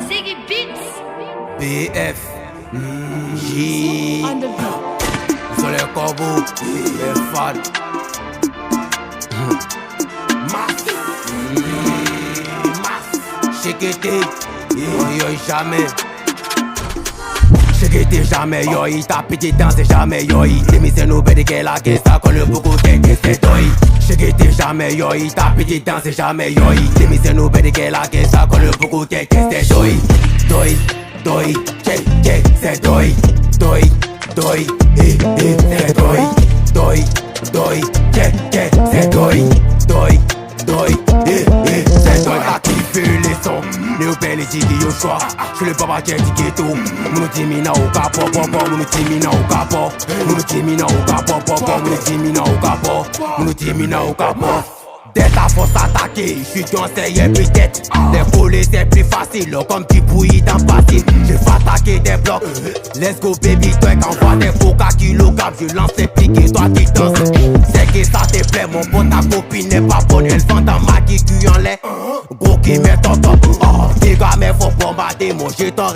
Ziggy Beats. BF. J. On the beat. Sur les corbeaux, les fans. Shekete, yo jamais. Shekete jamais, yo il t'a pété dans c'est jamais, yo il démissionne nous bête que la guerre ça colle beaucoup de c'est toi. Shekete jamais, yo il t'a pété dans c'est jamais, yo il démissionne nous bête que la guerre ça colle beaucoup de c'est toi. Doi, check, c'est toi. Doi, c'est toi. Doi, check, c'est toi. Doi, c'est toi. T'as kiffé les sons, les belles digues au choix. Je le papa qui dit que tout. Mon timina au capot, mon timina au capot. Mon timina au capot, mon timina au capot. Mon timina au capot. Dès ta force attaquée, je suis conseillé peut-être. Les volets c'est plus facile, comme tu bouillis dans passé. Je vais attaquer des blocs. Let's go baby, toi qu'envoie des focas kilogrammes. Je lance les piques et toi tu danses. C'est que ça te plaît, mon pote, ta copine n'est pas bonne. Elle vend dans ma qui en lait. Gros qui met ton top. Oh, tes gars mais faut bombarder, mon jeton.